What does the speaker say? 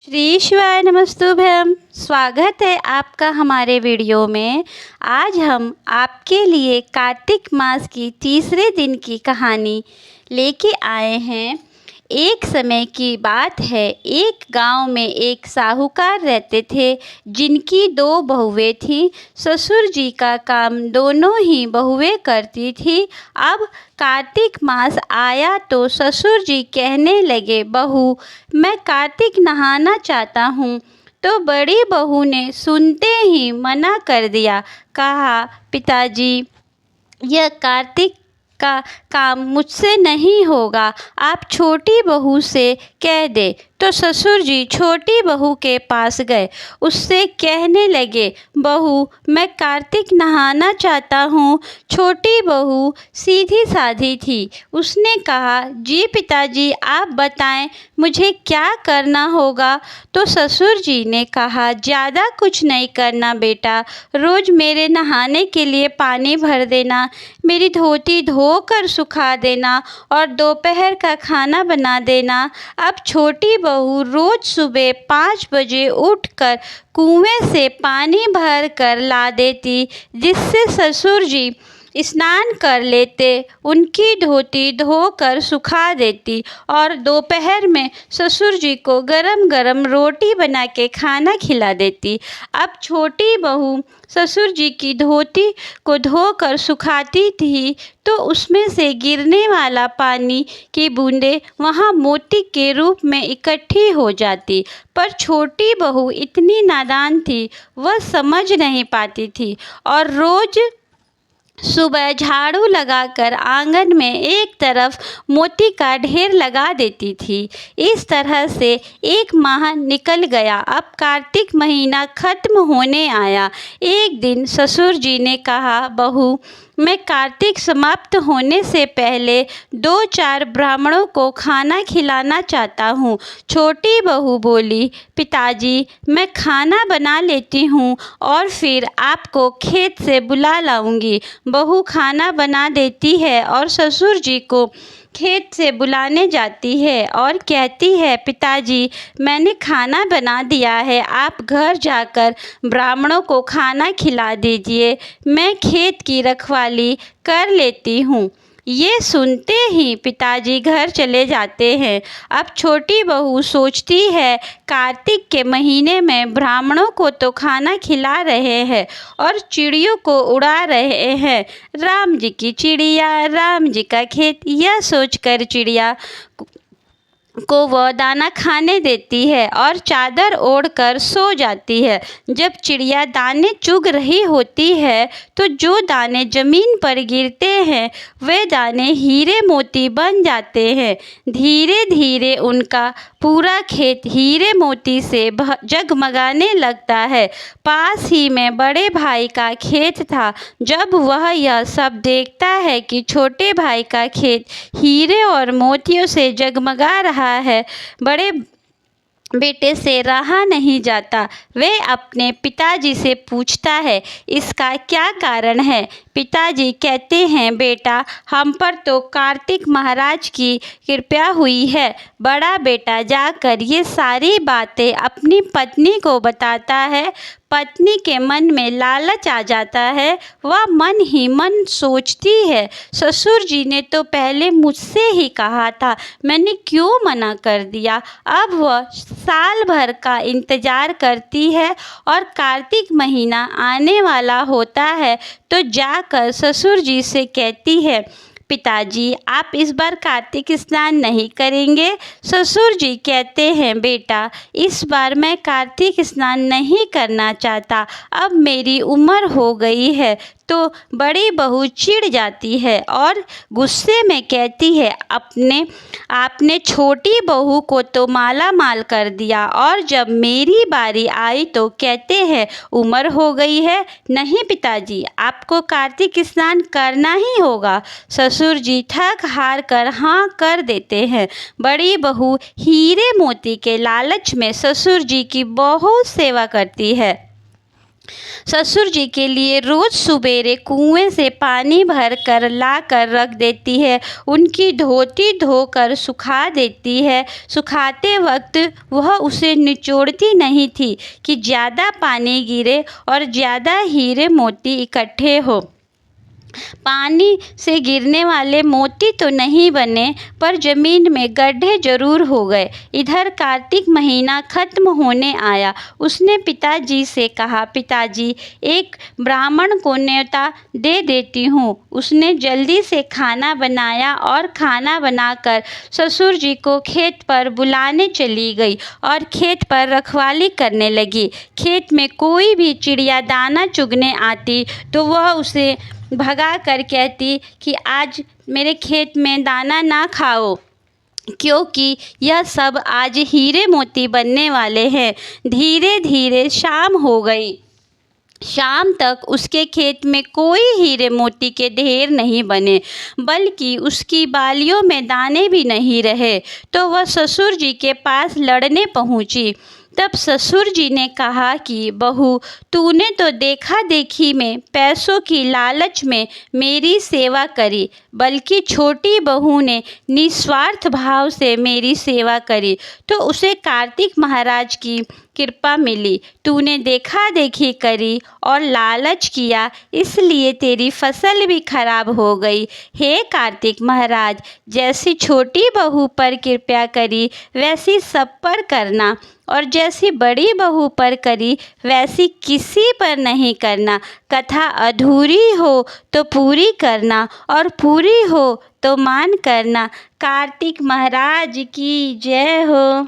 श्री शिवाय नमस्तुभ्यम। स्वागत है आपका हमारे वीडियो में। आज हम आपके लिए कार्तिक मास की तीसरे दिन की कहानी लेके आए हैं। एक समय की बात है, एक गांव में एक साहूकार रहते थे जिनकी दो बहुएं थीं। ससुर जी का काम दोनों ही बहुएं करती थी। अब कार्तिक मास आया तो ससुर जी कहने लगे, बहू मैं कार्तिक नहाना चाहता हूँ। तो बड़ी बहू ने सुनते ही मना कर दिया। कहा, पिताजी यह कार्तिक का काम मुझसे नहीं होगा, आप छोटी बहू से कह दे। तो ससुर जी छोटी बहू के पास गए, उससे कहने लगे, बहू मैं कार्तिक नहाना चाहता हूँ। छोटी बहू सीधी साधी थी, उसने कहा, जी पिताजी आप बताएं मुझे क्या करना होगा। तो ससुर जी ने कहा, ज़्यादा कुछ नहीं करना बेटा, रोज़ मेरे नहाने के लिए पानी भर देना, मेरी धोती धोकर सुखा देना और दोपहर का खाना बना देना। अब छोटी बहू रोज़ सुबह 5 बजे उठकर कुएं से पानी भर कर ला देती, जिससे ससुर जी स्नान कर लेते, उनकी धोती धोकर सुखा देती और दोपहर में ससुर जी को गरम गरम रोटी बना के खाना खिला देती। अब छोटी बहू ससुर जी की धोती को धोकर सुखाती थी तो उसमें से गिरने वाला पानी की बूंदें वहाँ मोती के रूप में इकट्ठी हो जाती। पर छोटी बहू इतनी नादान थी, वह समझ नहीं पाती थी और रोज़ सुबह झाड़ू लगाकर आंगन में एक तरफ मोती का ढेर लगा देती थी। इस तरह से 1 माह निकल गया। अब कार्तिक महीना खत्म होने आया। एक दिन ससुर जी ने कहा, बहू मैं कार्तिक समाप्त होने से पहले 2-4 ब्राह्मणों को खाना खिलाना चाहता हूँ। छोटी बहू बोली, पिताजी मैं खाना बना लेती हूँ और फिर आपको खेत से बुला लाऊंगी। बहू खाना बना देती है और ससुर जी को खेत से बुलाने जाती है और कहती है, पिताजी मैंने खाना बना दिया है, आप घर जाकर ब्राह्मणों को खाना खिला दीजिए, मैं खेत की रखवाली कर लेती हूँ। ये सुनते ही पिताजी घर चले जाते हैं। अब छोटी बहू सोचती है, कार्तिक के महीने में ब्राह्मणों को तो खाना खिला रहे हैं और चिड़ियों को उड़ा रहे हैं, राम जी की चिड़िया राम जी का खेत, यह सोचकर चिड़िया को वह दाना खाने देती है और चादर ओढ़कर सो जाती है। जब चिड़िया दाने चुग रही होती है तो जो दाने जमीन पर गिरते हैं वे दाने हीरे मोती बन जाते हैं। धीरे धीरे उनका पूरा खेत हीरे मोती से जगमगाने लगता है। पास ही में बड़े भाई का खेत था। जब वह यह सब देखता है कि छोटे भाई का खेत हीरे और मोतियों से जगमगा रहा है, बड़े बेटे से रहा नहीं जाता। वे अपने पिताजी से पूछता है, इसका क्या कारण है। पिताजी कहते हैं, बेटा हम पर तो कार्तिक महाराज की कृपा हुई है। बड़ा बेटा जाकर ये सारी बातें अपनी पत्नी को बताता है। पत्नी के मन में लालच आ जाता है, वह मन ही मन सोचती है, ससुर जी ने तो पहले मुझसे ही कहा था, मैंने क्यों मना कर दिया। अब वह साल भर का इंतज़ार करती है और कार्तिक महीना आने वाला होता है तो जाकर ससुर जी से कहती है, पिताजी आप इस बार कार्तिक स्नान नहीं करेंगे। ससुर जी कहते हैं, बेटा इस बार मैं कार्तिक स्नान नहीं करना चाहता, अब मेरी उम्र हो गई है। तो बड़ी बहू चिढ़ जाती है और गुस्से में कहती है, आपने छोटी बहू को तो माला माल कर दिया और जब मेरी बारी आई तो कहते हैं उम्र हो गई है। नहीं पिताजी आपको कार्तिक स्नान करना ही होगा। ससुर जी थक हार कर हाँ कर देते हैं। बड़ी बहू हीरे मोती के लालच में ससुर जी की बहुत सेवा करती है। ससुर जी के लिए रोज़ सुबेरे कुएं से पानी भर कर ला कर रख देती है। उनकी धोती धोकर सुखा देती है। सुखाते वक्त वह उसे निचोड़ती नहीं थी कि ज़्यादा पानी गिरे और ज़्यादा हीरे मोती इकट्ठे हो। पानी से गिरने वाले मोती तो नहीं बने, पर ज़मीन में गड्ढे ज़रूर हो गए। इधर कार्तिक महीना खत्म होने आया। उसने पिताजी से कहा, पिताजी, एक ब्राह्मण को न्योता दे देती हूँ। उसने जल्दी से खाना बनाया और खाना बनाकर ससुर जी को खेत पर बुलाने चली गई और खेत पर रखवाली करने लगी। खेत में कोई भी चिड़िया दाना चुगने आती तो वह उसे भगा कर कहती कि आज मेरे खेत में दाना ना खाओ, क्योंकि यह सब आज हीरे मोती बनने वाले हैं। धीरे धीरे शाम हो गई। शाम तक उसके खेत में कोई हीरे मोती के ढेर नहीं बने, बल्कि उसकी बालियों में दाने भी नहीं रहे। तो वह ससुर जी के पास लड़ने पहुंची। तब ससुर जी ने कहा कि बहू, तूने तो देखा देखी में पैसों की लालच में मेरी सेवा करी, बल्कि छोटी बहू ने निस्वार्थ भाव से मेरी सेवा करी तो उसे कार्तिक महाराज की कृपा मिली। तूने देखा देखी करी और लालच किया, इसलिए तेरी फसल भी खराब हो गई। हे कार्तिक महाराज, जैसी छोटी बहू पर कृपा करी वैसी सब पर करना, और जैसी बड़ी बहू पर करी वैसी किसी पर नहीं करना। कथा अधूरी हो तो पूरी करना, और पूरी हो तो मान करना। कार्तिक महाराज की जय हो।